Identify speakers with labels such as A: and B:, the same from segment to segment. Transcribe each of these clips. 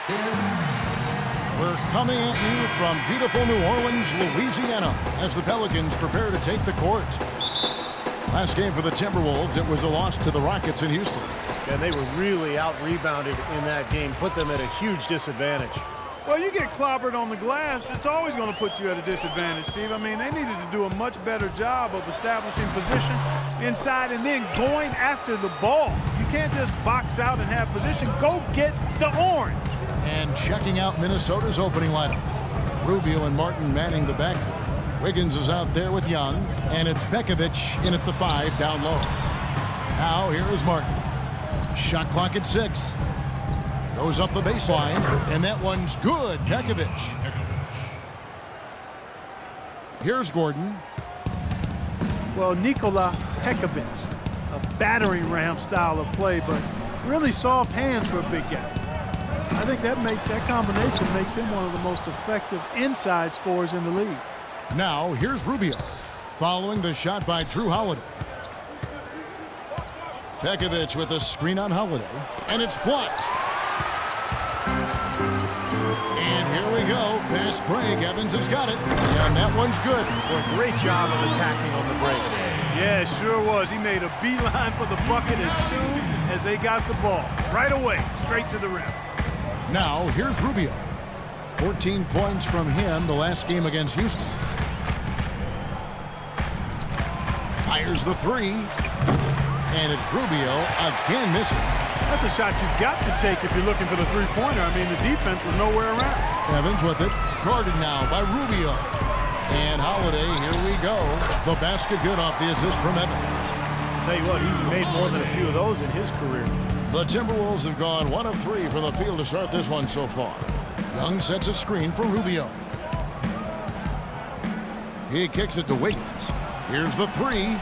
A: We're coming at you from beautiful New Orleans, Louisiana, as the Pelicans prepare to take the court. Last game for the Timberwolves, it was a loss to the Rockets in Houston.
B: And they were really out-rebounded in that game, put them at a huge disadvantage.
C: Well, you get clobbered on the glass, it's always going to put you at a disadvantage, Steve. I mean, they needed to do a much better job of establishing position inside and then going after the ball. You can't just box out and have position. Go get the orange.
A: And checking out Minnesota's opening lineup. Rubio and Martin manning the backcourt. Wiggins is out there with Young, and it's Pekovic in at the 5 down low. Now here is Martin. Shot clock at 6. Goes up the baseline, and that one's good. Pekovic. Here's Gordon.
C: Well, Nikola Pekovic, a battering ram style of play, but really soft hands for a big guy. I think that combination makes him one of the most effective inside scorers in the league.
A: Now here's Rubio, following the shot by Drew Holiday. Pekovic with a screen on Holiday, and it's blocked. And here we go, fast break. Evans has got it, and that one's good.
B: Boy, great job of attacking on the break.
C: Yeah, it sure was. He made a beeline for the bucket as soon as they got the ball. Right away, straight to the rim.
A: Now here's Rubio. 14 points from him the last game against Houston. Fires the 3. And it's Rubio again missing.
C: That's a shot you've got to take if you're looking for the three-pointer. I mean, the defense was nowhere around.
A: Evans with it. Guarded now by Rubio. And Holiday, here we go. The basket good off the assist from Evans.
B: I'll tell you what, he's made more than a few of those in his career.
A: The Timberwolves have gone 1 of 3 from the field to start this one so far. Young sets a screen for Rubio. He kicks it to Wiggins. Here's the 3.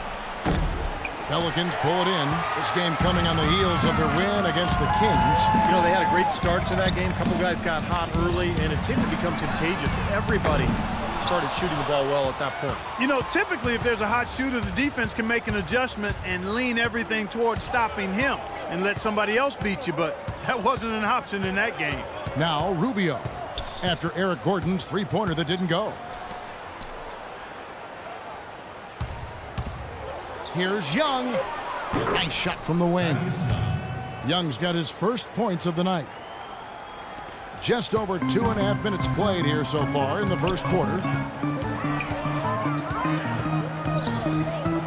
A: Pelicans pull it in. This game coming on the heels of their win against the Kings.
B: You know, they had a great start to that game. A couple guys got hot early, and it seemed to become contagious. Everybody started shooting the ball well at that point.
C: You know, typically if there's a hot shooter, the defense can make an adjustment and lean everything towards stopping him and let somebody else beat you, but that wasn't an option in that game.
A: Now Rubio, after Eric Gordon's three-pointer that didn't go. Here's Young. Nice shot from the wing. Young's got his first points of the night. Just over 2.5 minutes played here so far in the first quarter.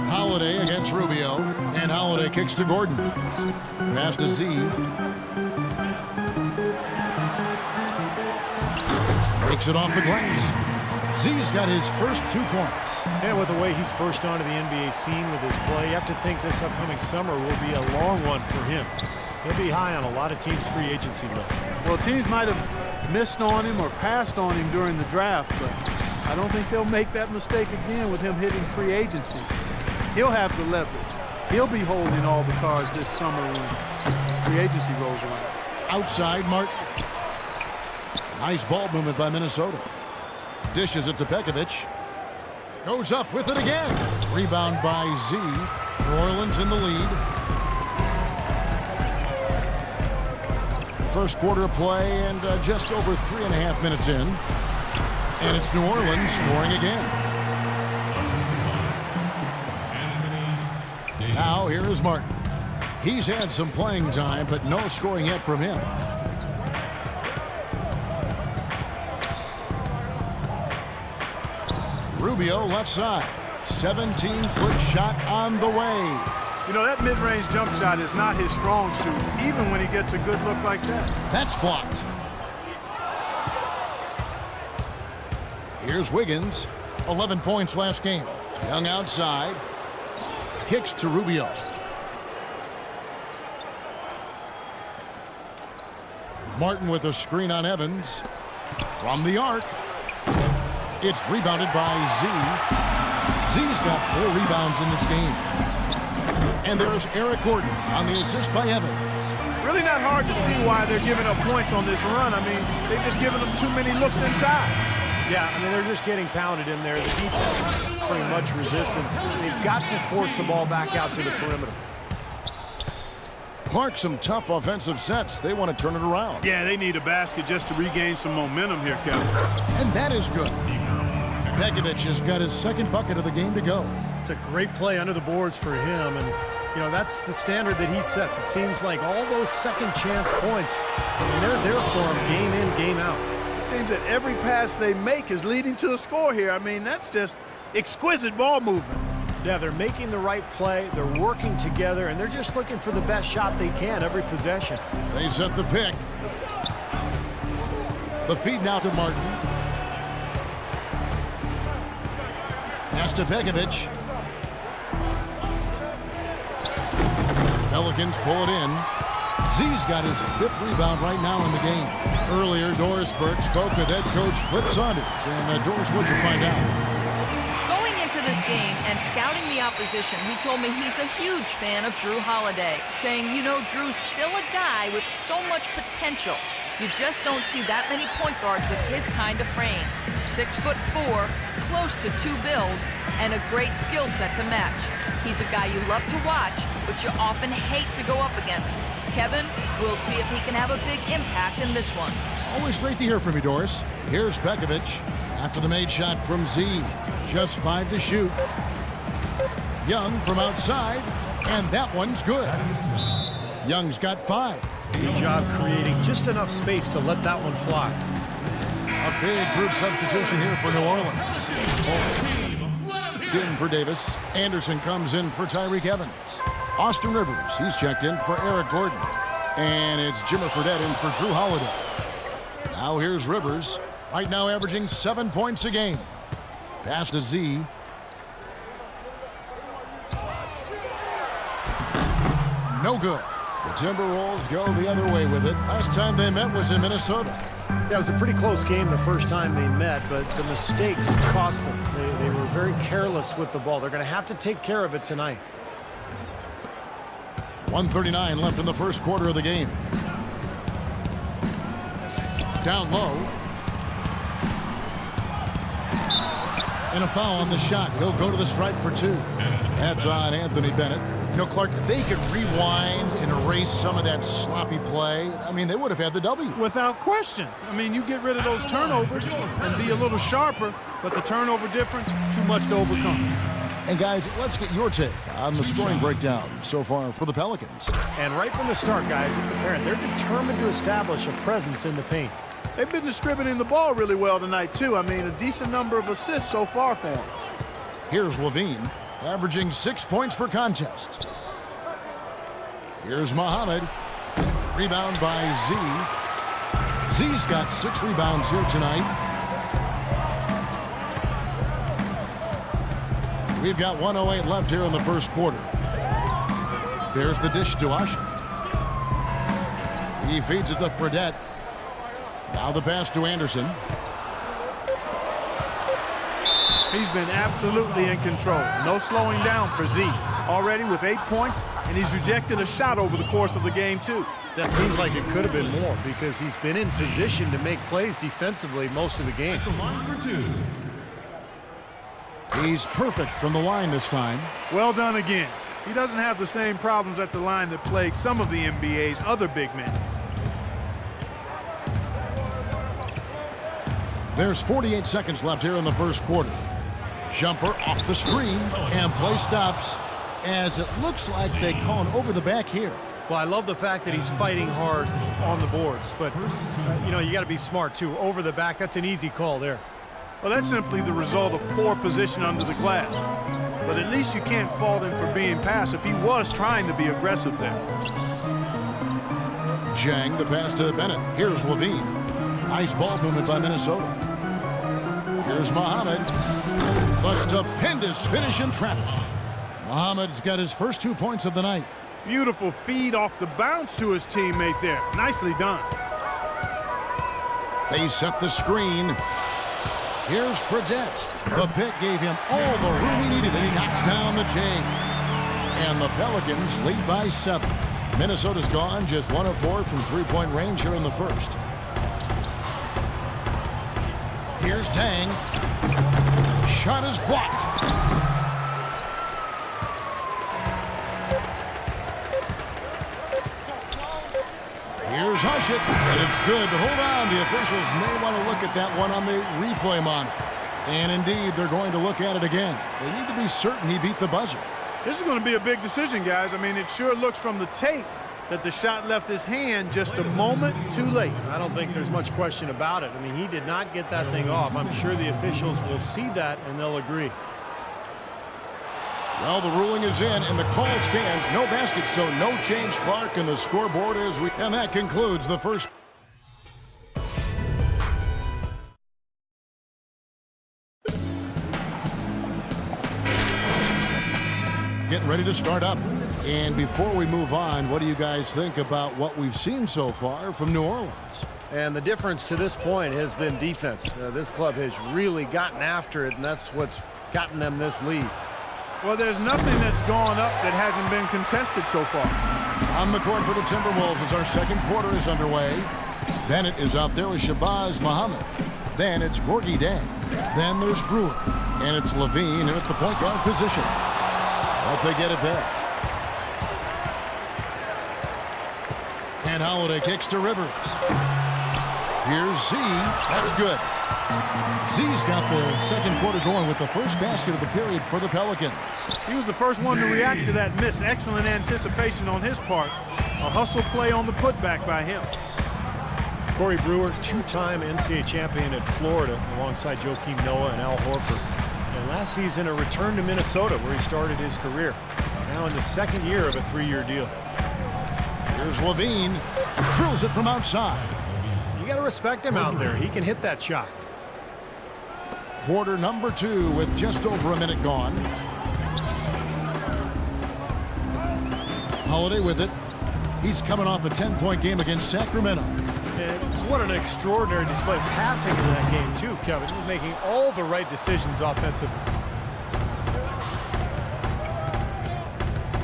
A: Holiday against Rubio, and Holiday kicks to Gordon. Pass to Z. Takes it off the glass. Z's got his first 2 points.
B: And with the way he's burst onto the NBA scene with his play, you have to think this upcoming summer will be a long one for him. He'll be high on a lot of teams' free agency list.
C: Well, teams might have missed on him or passed on him during the draft, but I don't think they'll make that mistake again with him hitting free agency. He'll have the leverage. He'll be holding all the cards this summer when free agency rolls around.
A: Outside, Martin. Nice ball movement by Minnesota. Dishes it to Pekovic. Goes up with it again. Rebound by Z. New Orleans in the lead. First quarter of play and just over 3.5 minutes in. And it's New Orleans scoring again. Now here is Martin. He's had some playing time, but no scoring yet from him. Rubio left side. 17-foot shot on the way.
C: You know, that mid-range jump shot is not his strong suit, even when he gets a good look like that.
A: That's blocked. Here's Wiggins. 11 points last game. Young outside. Kicks to Rubio. Martin with a screen on Evans. From the arc. It's rebounded by Z. Z's got 4 rebounds in this game. And there's Eric Gordon on the assist by Evans.
C: Really not hard to see why they're giving up points on this run. I mean, they've just given them too many looks inside.
B: Yeah, I mean, they're just getting pounded in there. The defense is offering much resistance. They've got to force the ball back out to the perimeter.
A: Clark, some tough offensive sets. They want to turn it around.
C: Yeah, they need a basket just to regain some momentum here, Kevin.
A: And that is good. Pekovic has got his second bucket of the game to go.
B: It's a great play under the boards for him, and you know, that's the standard that he sets. It seems like all those second chance points, and they're there for him game in, game out.
C: It seems that every pass they make is leading to a score here. I mean, that's just exquisite ball movement.
B: Yeah, they're making the right play, they're working together, and they're just looking for the best shot they can every possession.
A: They set the pick. The feed now to Martin. Pass to Pekovic. Pelicans pull it in. Z's got his 5th rebound right now in the game. Earlier, Doris Burke spoke with head coach Flip Saunders. And Doris, what'd you find out?
D: Going into this game and scouting the opposition, he told me he's a huge fan of Drew Holiday, saying, you know, Drew's still a guy with so much potential. You just don't see that many point guards with his kind of frame. 6'4", close to 2 bills, and a great skill set to match. He's a guy you love to watch, but you often hate to go up against. Kevin, we'll see if he can have a big impact in this one.
A: Always great to hear from you, Doris. Here's Pekovic after the made shot from Z. Just 5 to shoot. Young from outside, and that one's good. Young's got 5.
B: Good job creating just enough space to let that one fly.
A: A big group substitution here for New Orleans. In for Davis. Anderson comes in for Tyreek Evans. Austin Rivers, he's checked in for Eric Gordon. And it's Jimmer Fredette in for Drew Holiday. Now here's Rivers, right now averaging 7 points a game. Pass to Z. No good. The Timberwolves go the other way with it. Last time they met was in Minnesota.
B: Yeah, it was a pretty close game the first time they met, but the mistakes cost them. They were very careless with the ball. They're going to have to take care of it tonight.
A: 1:39 left in the first quarter of the game. Down low. And a foul on the shot. He'll go to the stripe for 2. That's on Anthony Bennett. You know, Clark, if they could rewind and erase some of that sloppy play, I mean, they would have had the W.
C: Without question. I mean, you get rid of those turnovers and be a little sharper, but the turnover difference, too much to overcome.
A: And guys, let's get your take on the scoring breakdown so far for the Pelicans.
B: And right from the start, guys, it's apparent they're determined to establish a presence in the paint.
C: They've been distributing the ball really well tonight, too. I mean, a decent number of assists so far for them.
A: Here's Levine, averaging 6 points per contest. Here's Muhammad. Rebound by Z. Z's got 6 rebounds here tonight. We've got 1:08 left here in the first quarter. There's the dish to Usher. He feeds it to Fredette. Now the pass to Anderson.
C: He's been absolutely in control. No slowing down for Z. Already with 8 points, and he's rejected a shot over the course of the game, too.
B: That seems like it could have been more because he's been in position to make plays defensively most of the game.
A: He's perfect from the line this time.
C: Well done again. He doesn't have the same problems at the line that plague some of the NBA's other big men.
A: There's 48 seconds left here in the first quarter. Jumper off the screen, and play stops as it looks like they call an over the back here.
B: Well, I love the fact that he's fighting hard on the boards, but, you know, you got to be smart, too. Over the back, that's an easy call there.
C: Well, that's simply the result of poor position under the glass. But at least you can't fault him for being passive. He was trying to be aggressive there.
A: Jang, the pass to Bennett. Here's Levine. Nice ball movement by Minnesota. Here's Muhammad. The stupendous finish in traffic. Muhammad's got his first 2 points of the night.
C: Beautiful feed off the bounce to his teammate there. Nicely done.
A: They set the screen. Here's Fredette. The pick gave him all the room he needed, and he knocks down the J. And the Pelicans lead by 7. Minnesota's gone just 1 of 4 from three-point range here in the first. Here's Dang. Shot is blocked. Here's Hushit, and it's good. Hold on, the officials may want to look at that one on the replay monitor. And indeed, they're going to look at it again. They need to be certain he beat the buzzer.
C: This is going to be a big decision, guys. I mean, it sure looks from the tape that the shot left his hand just a moment too late.
B: I don't think there's much question about it. I mean, he did not get that thing off. I'm sure the officials will see that and they'll agree.
A: Well, the ruling is in, and the call stands. No basket, so no change, Clark, and the scoreboard is and that concludes the first. Getting ready to start up. And before we move on, what do you guys think about what we've seen so far from New Orleans?
B: And the difference to this point has been defense. This club has really gotten after it, and that's what's gotten them this lead.
C: Well, there's nothing that's gone up that hasn't been contested so far.
A: On the court for the Timberwolves as our second quarter is underway. Bennett is out there with Shabazz Muhammad. Then it's Gorgie Dang. Then there's Brewer. And it's Levine in at the point guard position. But they get it back. And Holiday kicks to Rivers. Here's Z. That's good. Z's got the second quarter going with the first basket of the period for the Pelicans.
C: He was the first one to react to that miss. Excellent anticipation on his part. A hustle play on the putback by him.
B: Corey Brewer, two-time NCAA champion at Florida alongside Joakim Noah and Al Horford. And last season, a return to Minnesota where he started his career. Now in the second year of a 3-year deal.
A: Here's Levine. Drills it from outside.
B: You got to respect him out there. He can hit that shot.
A: Quarter number 2 with just over a minute gone. Holiday with it. He's coming off a 10-point game against Sacramento.
B: And what an extraordinary display passing in that game, too, Kevin. He's making all the right decisions offensively.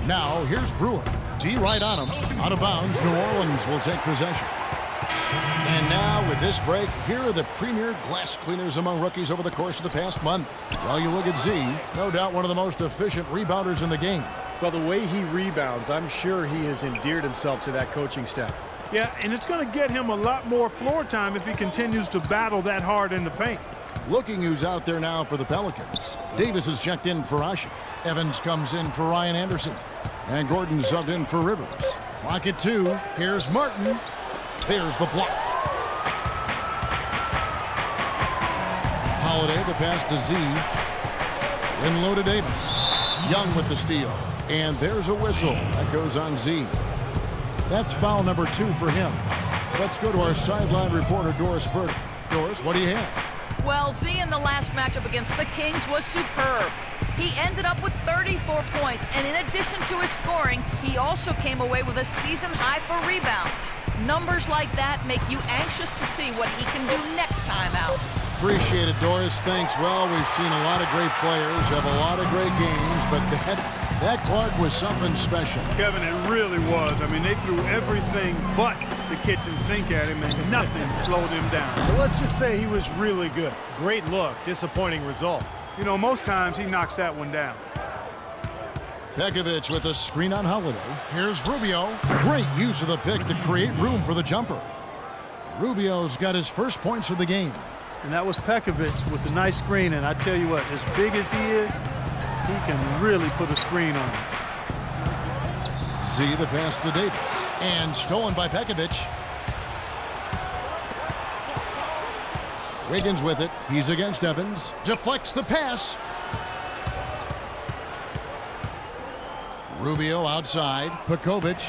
A: Now, here's Brewer. D right on him. Out of bounds, New Orleans will take possession. And now, with this break, here are the premier glass cleaners among rookies over the course of the past month. While you look at Z, no doubt one of the most efficient rebounders in the game.
B: Well, the way he rebounds, I'm sure he has endeared himself to that coaching staff.
C: Yeah, and it's going to get him a lot more floor time if he continues to battle that hard in the paint.
A: Looking who's out there now for the Pelicans. Davis is checked in for Ashe. Evans comes in for Ryan Anderson. And Gordon subbed in for Rivers. Clock at 2. Here's Martin. There's the block. Holiday, the pass to Z. Then low to Davis. Young with the steal. And there's a whistle. That goes on Z. That's foul number 2 for him. Let's go to our sideline reporter, Doris Burke. Doris, what do you have?
D: Well, Z in the last matchup against the Kings was superb. He ended up with 34 points, and in addition to his scoring, he also came away with a season high for rebounds. Numbers like that make you anxious to see what he can do next time out.
A: Appreciate it, Doris. Thanks. Well, we've seen a lot of great players have a lot of great games, but that Clark was something special.
C: Kevin, it really was. I mean, they threw everything but the kitchen sink at him, and nothing slowed him down.
B: But let's just say he was really good. Great look, disappointing result.
C: You know, most times he knocks that one down.
A: Pekovic with a screen on Holiday. Here's Rubio. Great use of the pick to create room for the jumper. Rubio's got his first points of the game.
C: And that was Pekovic with the nice screen. And I tell you what, as big as he is, he can really put a screen on him.
A: Z the pass to Davis. And stolen by Pekovic. Wiggins with it. He's against Evans. Deflects the pass. Rubio outside. Pekovic.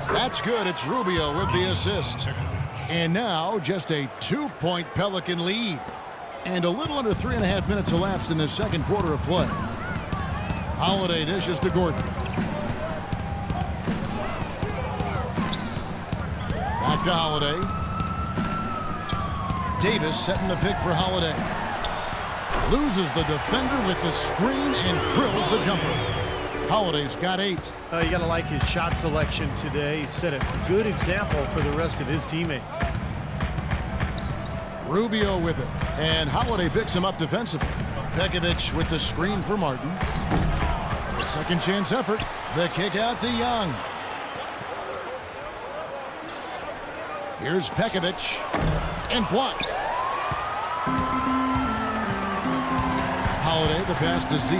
A: That's good. It's Rubio with the assist. And now just a 2-point Pelican lead. And a little under 3.5 minutes elapsed in the second quarter of play. Holiday dishes to Gordon. Back to Holiday. Davis setting the pick for Holiday. Loses the defender with the screen and drills the jumper. Holiday's got 8.
B: You got to like his shot selection today. He set a good example for the rest of his teammates.
A: Rubio with it. And Holiday picks him up defensively. Pekovic with the screen for Martin. A second chance effort. The kick out to Young. Here's Pekovic, and blocked. Holiday, the pass to Z.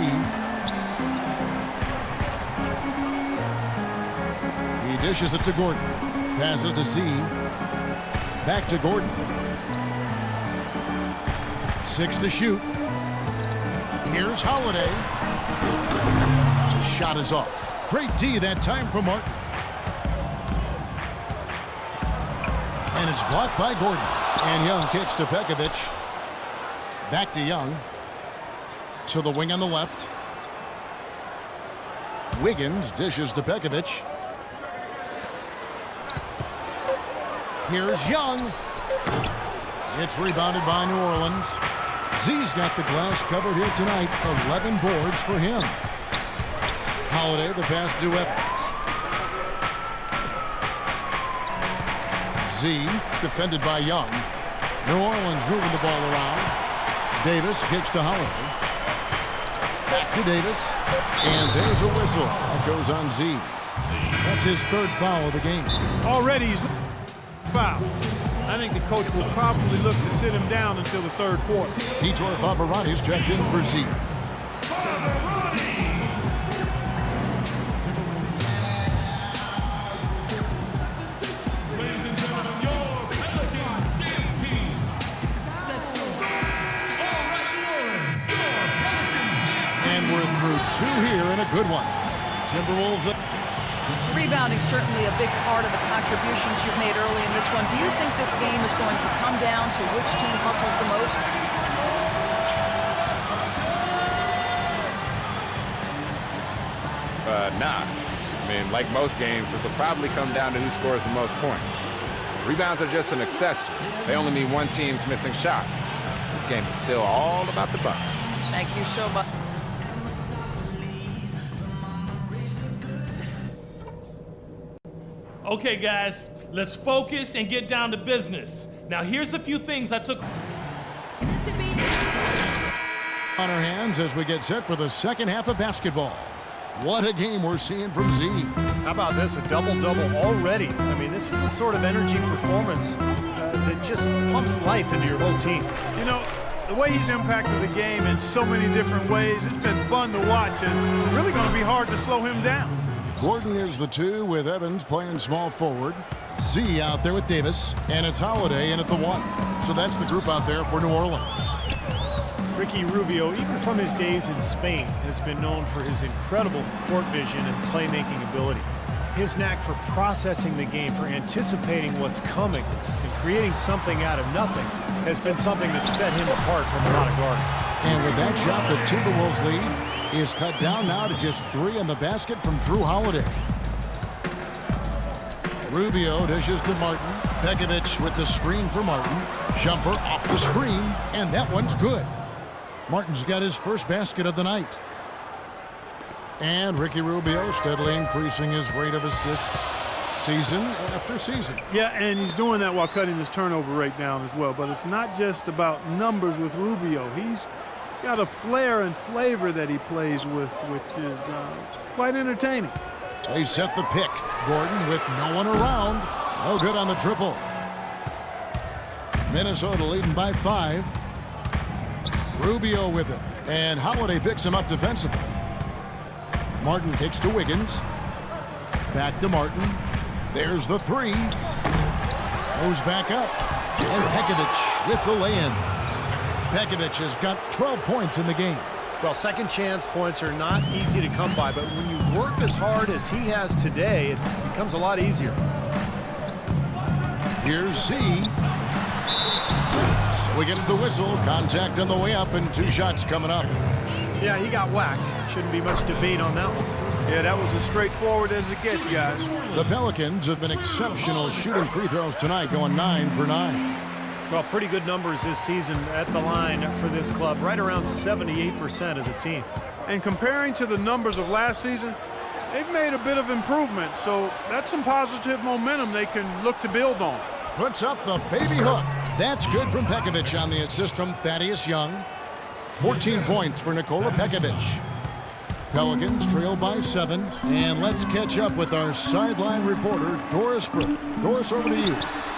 A: He dishes it to Gordon. Passes to Z. Back to Gordon. 6 to shoot. Here's Holiday. The shot is off. Great D that time from Martin. And it's blocked by Gordon. And Young kicks to Pekovic. Back to Young. To the wing on the left. Wiggins dishes to Pekovic. Here's Young. It's rebounded by New Orleans. Z's got the glass covered here tonight. 11 boards for him. Holiday, the pass to Evans. Z, defended by Young. New Orleans moving the ball around. Davis kicks to Holiday. Back to Davis. And there's a whistle. That goes on Z. That's his third foul of the game.
C: Already he's foul. I think the coach will probably look to sit him down until the third quarter.
A: Vitor Favarani's checked in for Z. And we're through 2 here and a good one. Timberwolves up.
D: Rebounding certainly a big part of the contributions you've made early in this one. Do you think this game is going to come down to which team hustles the most?
E: Nah. I mean, like most games, this will probably come down to who scores the most points. Rebounds are just an accessory. They only mean one team's missing shots. This game is still all about the buckets.
D: Thank you so much.
F: Okay, guys, let's focus and get down to business. Now, here's a few things I took.
A: On our hands as we get set for the second half of basketball. What a game we're seeing from Z.
B: How about this? A double-double already. I mean, this is the sort of energy performance that just pumps life into your whole team.
C: You know, the way he's impacted the game in so many different ways, it's been fun to watch and really going to be hard to slow him down.
A: Gordon is the 2 with Evans playing small forward. Z out there with Davis, and it's Holiday in at the 1. So that's the group out there for New Orleans.
B: Ricky Rubio, even from his days in Spain, has been known for his incredible court vision and playmaking ability. His knack for processing the game, for anticipating what's coming, and creating something out of nothing has been something that set him apart from a lot of guards.
A: And with that shot, the Timberwolves lead is cut down now to just 3 in the basket from Drew Holiday. Rubio dishes to Martin. Pekovic with the screen for Martin. Jumper off the screen, and that one's good. Martin's got his first basket of the night. And Ricky Rubio steadily increasing his rate of assists season after season.
C: Yeah, and he's doing that while cutting his turnover rate down as well. But it's not just about numbers with Rubio. He's got a flair and flavor that he plays with, which is quite entertaining.
A: They set the pick. Gordon with no one around. No good on the triple. Minnesota leading by 5. Rubio with it. And Holiday picks him up defensively. Martin kicks to Wiggins. Back to Martin. There's the 3. Goes back up. And Pekovic with the lay-in. Pekovic has got 12 points in the game.
B: Well, second chance points are not easy to come by, but when you work as hard as he has today, it becomes a lot easier.
A: Here's Z. So he gets the whistle. Contact on the way up and 2 shots coming up.
B: Yeah, he got whacked. Shouldn't be much debate on that one.
C: Yeah, that was as straightforward as it gets, guys.
A: The Pelicans have been exceptional shooting free throws tonight, going 9 for 9.
B: Well, pretty good numbers this season at the line for this club, right around 78% as a team.
C: And comparing to the numbers of last season, they've made a bit of improvement, so that's some positive momentum they can look to build on.
A: Puts up the baby hook. That's good from Pekovic on the assist from Thaddeus Young. 14 points for Nikola Pekovic. Pelicans trail by 7. And let's catch up with our sideline reporter, Doris Burke. Doris, over to you.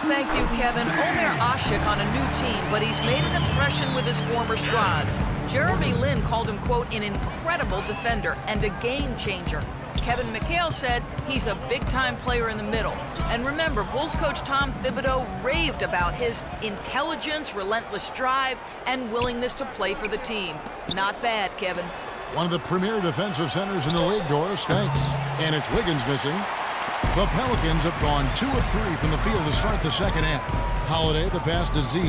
D: Thank you, Kevin. Omer Ashik on a new team, but he's made an impression with his former squads. Jeremy Lin called him, quote, an incredible defender and a game changer. Kevin McHale said he's a big-time player in the middle. And remember, Bulls coach Tom Thibodeau raved about his intelligence, relentless drive, and willingness to play for the team. Not bad, Kevin.
A: One of the premier defensive centers in the league, Doris. Thanks. And it's Wiggins missing. The Pelicans have gone 2 of 3 from the field to start the second half. Holiday, the pass to Z.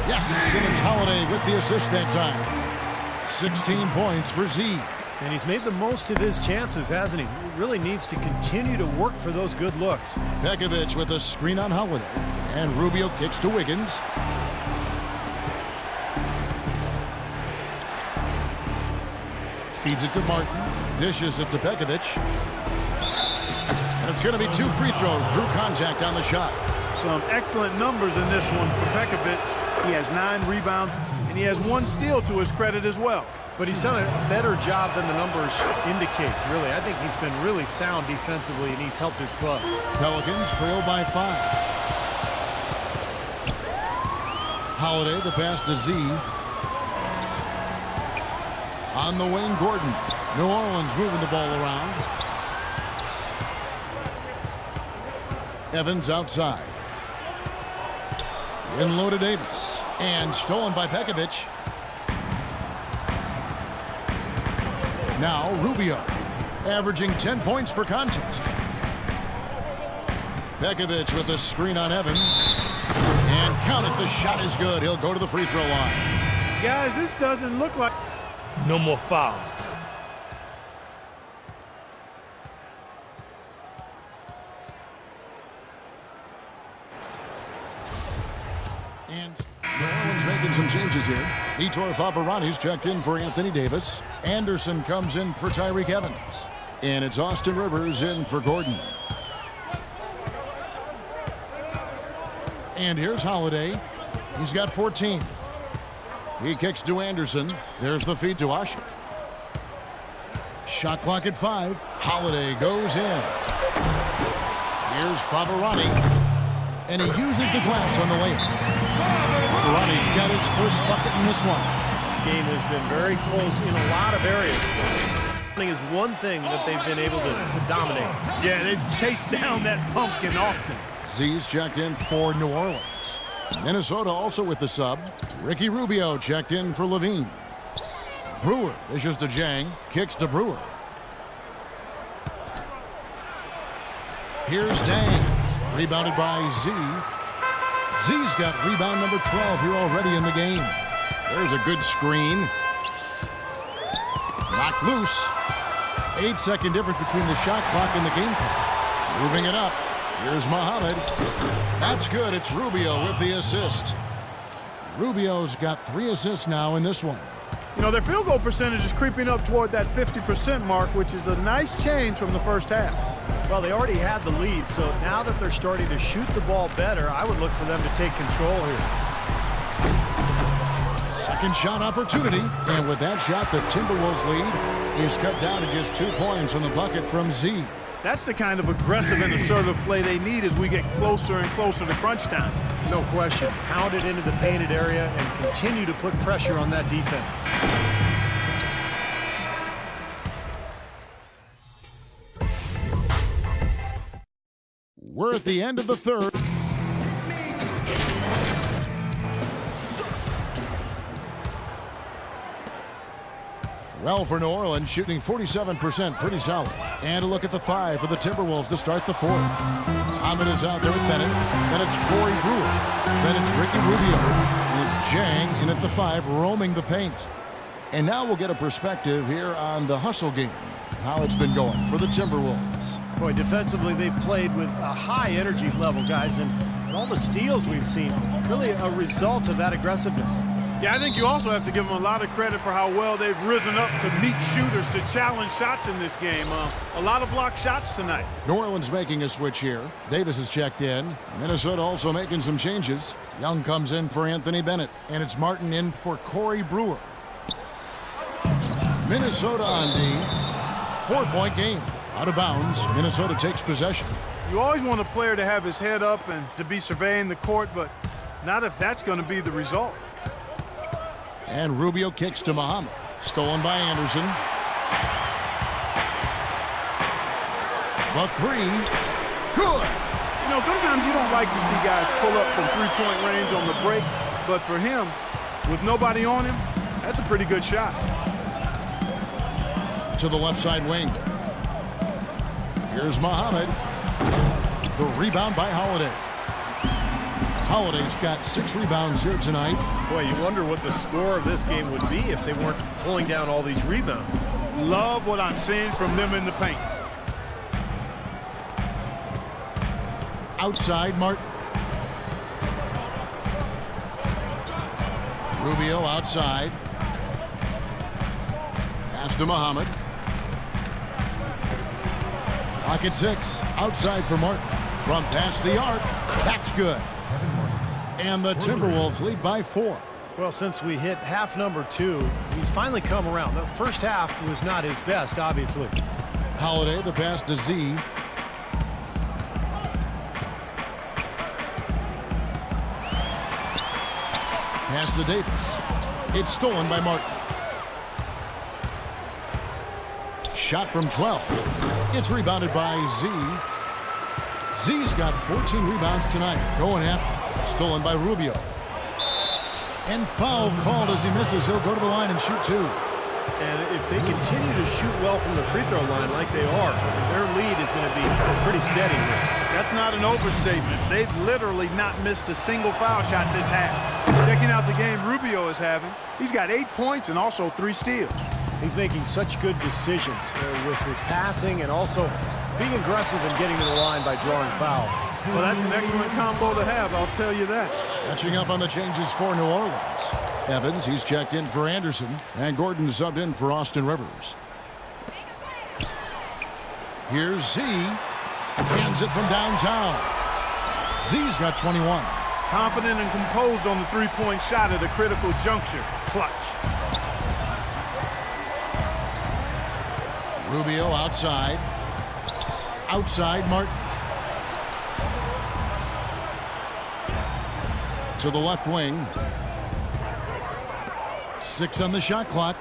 A: Yes, and it's Holiday with the assist that time. 16 points for Z.
B: And he's made the most of his chances, hasn't he? He really needs to continue to work for those good looks.
A: Pekovic with a screen on Holiday. And Rubio kicks to Wiggins. Feeds it to Martin. Dishes it to Pekovic. And it's going to be 2 free throws. Drew contact on the shot.
C: Some excellent numbers in this one for Pekovic. He has 9 rebounds, and he has 1 steal to his credit as well.
B: But he's done a better job than the numbers indicate, really. I think he's been really sound defensively, and he's helped his club.
A: Pelicans trail by 5. Holiday, the pass to Z. On the wing, Gordon. New Orleans moving the ball around. Evans outside. In low to Davis. And stolen by Pekovic. Now Rubio, averaging 10 points per contest. Pekovic with a screen on Evans. And count it, the shot is good. He'll go to the free throw line.
C: Guys, this doesn't look like...
F: No more fouls.
A: And New Orleans making some changes here. Vitor Favarani's checked in for Anthony Davis. Anderson comes in for Tyreek Evans. And it's Austin Rivers in for Gordon. And here's Holiday. He's got 14. He kicks to Anderson. There's the feed to Ashik. Shot clock at 5. Holiday goes in. Here's Favarani. And he uses the glass on the layup. Favarani's got his first bucket in this one.
B: This game has been very close in a lot of areas. Is one thing that they've been able to dominate.
C: Yeah, they've chased down that pumpkin often.
A: Z's checked in for New Orleans. Minnesota also with the sub. Ricky Rubio checked in for Levine. Brewer dishes to Jang. Kicks to Brewer. Here's Dang. Rebounded by Z. Z's got rebound number 12 here already in the game. There's a good screen. Knocked loose. 8-second difference between the shot clock and the game clock. Moving it up. Here's Muhammad. That's good. It's Rubio with the assist. Rubio's got 3 assists now in this one.
C: You know, their field goal percentage is creeping up toward that 50% mark, which is a nice change from the first half.
B: Well, they already had the lead, so now that they're starting to shoot the ball better, I would look for them to take control here.
A: Second shot opportunity. And with that shot, the Timberwolves lead is cut down to just 2 points on the bucket from Z.
C: That's the kind of aggressive and assertive play they need as we get closer and closer to crunch time.
B: No question. Pound it into the painted area and continue to put pressure on that defense.
A: We're at the end of the third. Well, for New Orleans, shooting 47%, pretty solid. And a look at the 5 for the Timberwolves to start the 4th. Ahmed is out there with Bennett. Then it's Corey Brewer. Then it's Ricky Rubio. And it's Jang in at the 5, roaming the paint. And now we'll get a perspective here on the hustle game, how it's been going for the Timberwolves.
B: Boy, defensively, they've played with a high energy level, guys, and all the steals we've seen, really a result of that aggressiveness.
C: Yeah, I think you also have to give them a lot of credit for how well they've risen up to meet shooters to challenge shots in this game. A lot of blocked shots tonight.
A: New Orleans making a switch here. Davis is checked in. Minnesota also making some changes. Young comes in for Anthony Bennett, and it's Martin in for Corey Brewer. Minnesota on D. 4-point game. Out of bounds. Minnesota takes possession.
C: You always want a player to have his head up and to be surveying the court, but not if that's going to be the result.
A: And Rubio kicks to Muhammad. Stolen by Anderson. The three. Good.
C: You know, sometimes you don't like to see guys pull up from three-point range on the break, but for him, with nobody on him, that's a pretty good shot.
A: To the left side wing. Here's Muhammad. The rebound by Holiday. Holiday's got 6 rebounds here tonight.
B: Boy, you wonder what the score of this game would be if they weren't pulling down all these rebounds.
C: Love what I'm seeing from them in the paint.
A: Outside, Martin. Rubio outside. Pass to Muhammad. Lock at 6. Outside for Martin. From past the arc. That's good. And the Timberwolves lead by 4.
B: Well, since we hit half number 2, he's finally come around. The first half was not his best, obviously.
A: Holiday, the pass to Z. Pass to Davis. It's stolen by Martin. Shot from 12. It's rebounded by Z. Z's got 14 rebounds tonight. Going after. Stolen by Rubio. And foul called as he misses. He'll go to the line and shoot 2.
B: And if they continue to shoot well from the free throw line like they are, their lead is going to be pretty steady here.
C: That's not an overstatement. They've literally not missed a single foul shot this half. Checking out the game Rubio is having, he's got 8 points and also 3 steals.
B: He's making such good decisions with his passing and also being aggressive and getting to the line by drawing fouls.
C: Well, that's an excellent combo to have, I'll tell you that.
A: Catching up on the changes for New Orleans. Evans, he's checked in for Anderson, and Gordon subbed in for Austin Rivers. Here's Z. Hands it from downtown. Z's got 21.
C: Confident and composed on the three-point shot at a critical juncture. Clutch.
A: Rubio outside. Outside, Martin. To the left wing. 6 on the shot clock.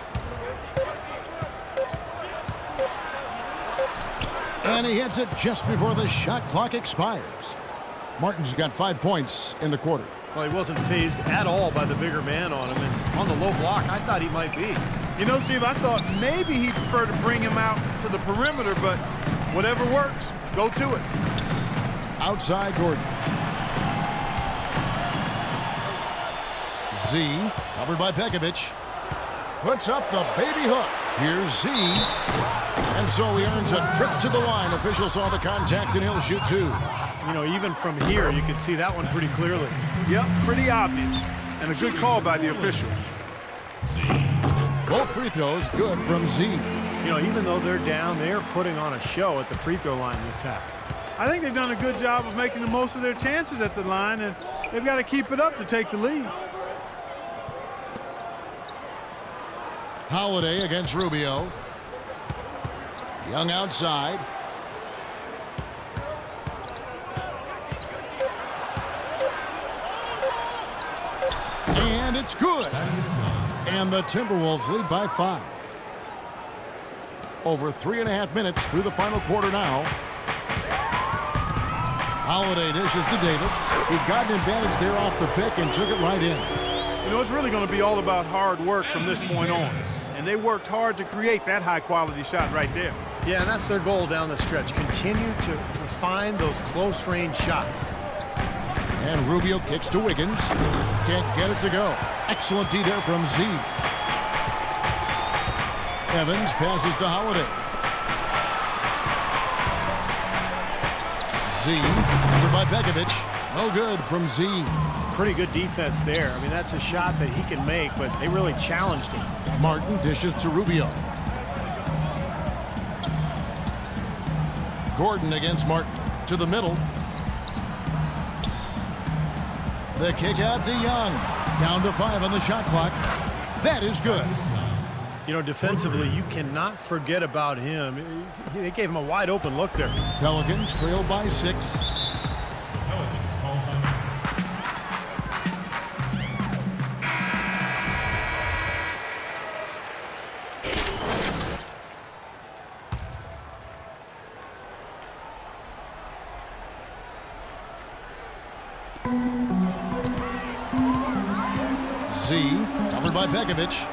A: And he hits it just before the shot clock expires. Martin's got 5 points in the quarter.
B: Well, he wasn't fazed at all by the bigger man on him. And on the low block, I thought he might be.
C: You know, Steve, I thought maybe he'd prefer to bring him out to the perimeter, but whatever works, go to it.
A: Outside Gordon. Z, covered by Pekovic. Puts up the baby hook. Here's Z. And so he earns a trip to the line. Official saw the contact and he'll shoot 2.
B: You know, even from here, you can see that one pretty clearly.
C: Yep, pretty obvious. And a good call by the official.
A: Both free throws good from Z.
B: You know, even though they're down, they're putting on a show at the free throw line this half.
C: I think they've done a good job of making the most of their chances at the line, and they've got to keep it up to take the lead.
A: Holiday against Rubio. Young outside. And it's good. And the Timberwolves lead by 5. Over 3.5 minutes through the final quarter now. Holiday dishes to Davis. He got an advantage there off the pick and took it right in.
C: You know, it's really going to be all about hard work from this point on. And they worked hard to create that high-quality shot right there.
B: Yeah, and that's their goal down the stretch. Continue to find those close-range shots.
A: And Rubio kicks to Wiggins. Can't get it to go. Excellent D there from Z. Evans passes to Holiday. Z, covered by Pekovic. No good from Z.
B: Pretty good defense there. I mean, that's a shot that he can make, but they really challenged him.
A: Martin dishes to Rubio. Gordon against Martin. To the middle. The kick out to Young. Down to 5 on the shot clock. That is good.
B: You know, defensively, you cannot forget about him. They gave him a wide open look there.
A: Pelicans trailed by 6.
G: Pelicans call timeout.
A: Z, covered by Pekovic.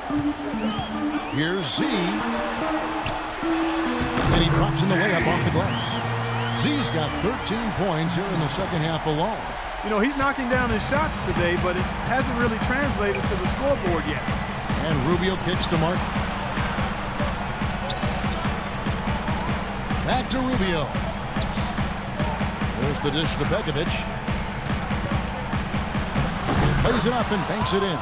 A: Here's Z. And he drops in the layup off the glass. Z's got 13 points here in the second half alone.
C: You know, he's knocking down his shots today, but it hasn't really translated to the scoreboard yet.
A: And Rubio kicks to Martin. Back to Rubio. There's the dish to Pekovic. Lays it up and banks it in.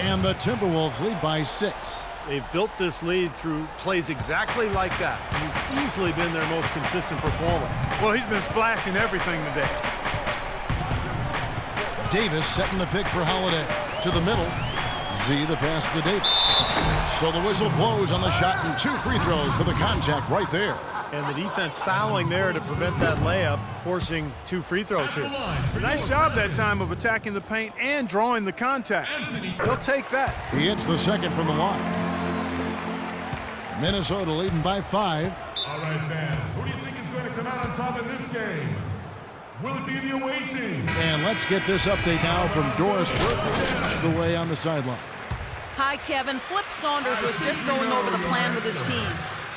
A: And the Timberwolves lead by 6.
B: They've built this lead through plays exactly like that. He's easily been their most consistent performer.
C: Well, he's been splashing everything today.
A: Davis setting the pick for Holiday. To the middle. Z the pass to Davis. So the whistle blows on the shot and 2 free throws for the contact right there.
B: And the defense fouling there to prevent that layup, forcing 2 free throws here.
C: Nice job that time of attacking the paint and drawing the contact. They'll take that.
A: He hits the second from the line. Minnesota leading by 5.
G: All right, fans. Who do you think is going to come out on top in this game? Will it be the away team?
A: And let's get this update now from Doris Burke, the way on the sideline.
D: Hi, Kevin. Flip Saunders was just going over the plan with his team.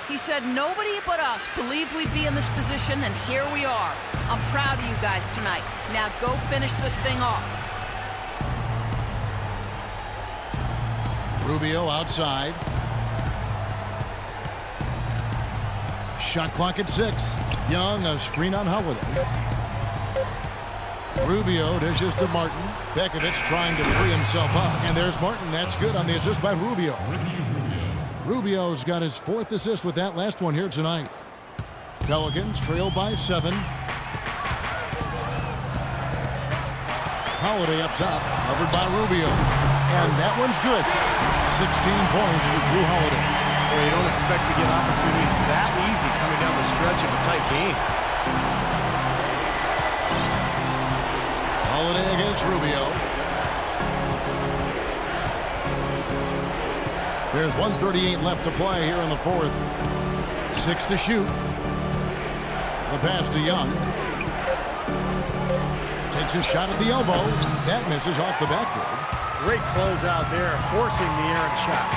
D: He said nobody but us believed we'd be in this position, and here we are. I'm proud of you guys tonight. Now go finish this thing off.
A: Rubio outside. Shot clock at 6. Young, a screen on Holiday. Rubio dishes to Martin. Pekovic trying to free himself up. And there's Martin. That's good on the assist by Rubio. Rubio's got his 4th assist with that last one here tonight. Pelicans trail by 7. Holiday up top, covered by Rubio. And that one's good. 16 points for Drew Holiday.
B: Well, you don't expect to get opportunities that easy coming down the stretch of a tight game.
A: Holiday against Rubio. There's 1:38 left to play here in the 4th. 6 to shoot. The pass to Young. Takes a shot at the elbow. That misses off the backboard.
B: Great close out there, forcing the errant shot.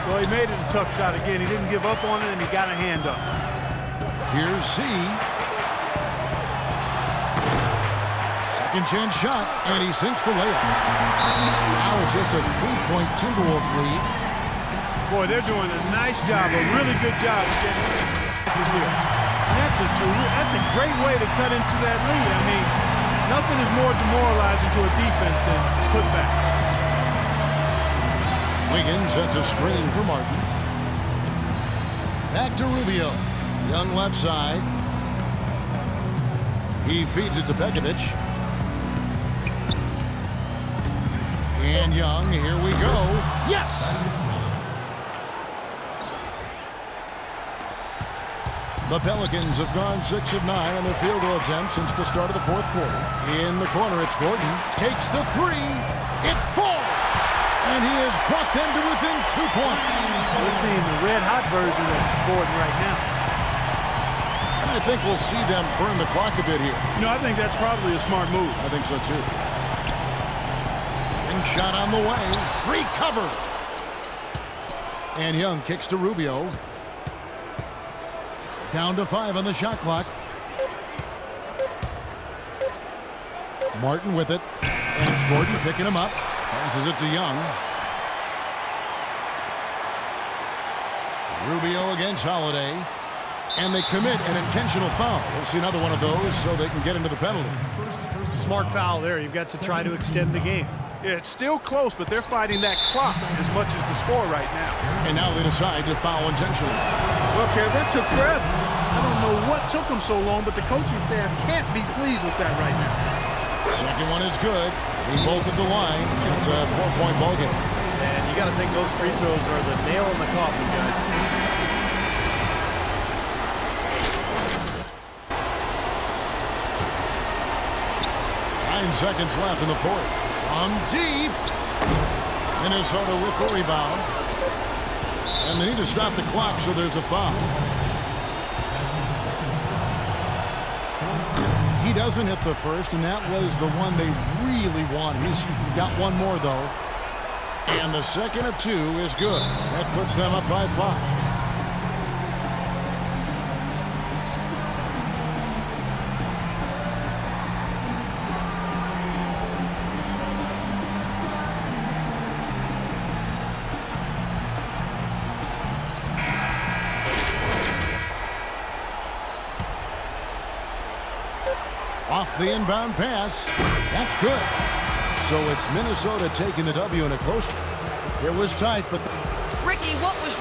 C: Well, he made it a tough shot again. He didn't give up on it, and he got a hand up.
A: Here's Z. Second chance shot, and he sinks the layup. Now it's just a 3-point Timberwolves lead.
C: Boy, they're doing a nice job, a really good job of getting chances here. And that's a great way to cut into that lead. I mean, nothing is more demoralizing to a defense than putbacks.
A: Wiggins sets a screen for Martin. Back to Rubio. Young left side. He feeds it to Pekovic. And Young, here we go. Yes! The Pelicans have gone 6 of 9 on their field goal attempts since the start of the 4th quarter. In the corner, it's Gordon. Takes the 3. It falls! And he has brought them to within 2 points.
C: We're seeing the red-hot version of Gordon right now.
A: And I think we'll see them burn the clock a bit here.
C: You know, I think that's probably a smart move.
A: I think so, too. And shot on the way. Recovered. And Young kicks to Rubio. Down to 5 on the shot clock. Martin with it. And it's Gordon picking him up. Passes it to Young. Rubio against Holiday. And they commit an intentional foul. We'll see another one of those so they can get into the penalty.
B: Smart foul there. You've got to try to extend the game.
C: Yeah, it's still close, but they're fighting that clock as much as the score right now.
A: And now they decide to foul intentionally.
C: Well, Kev, that took forever. I don't know what took them so long, but the coaching staff can't be pleased with that right now.
A: Second one is good. They both at the line, and it's a 4-point ball game.
B: And you got to think those free throws are the nail in the coffin, guys.
A: 9 seconds left in the fourth. From deep. Minnesota with the rebound. And they need to stop the clock, so there's a foul. He doesn't hit the first, and that was the one they really wanted. He's got one more, though. And the second of 2 is good. That puts them up by 5. Off the inbound pass. That's good. So it's Minnesota taking the W in a close one. It was tight, but...
D: Ricky, what was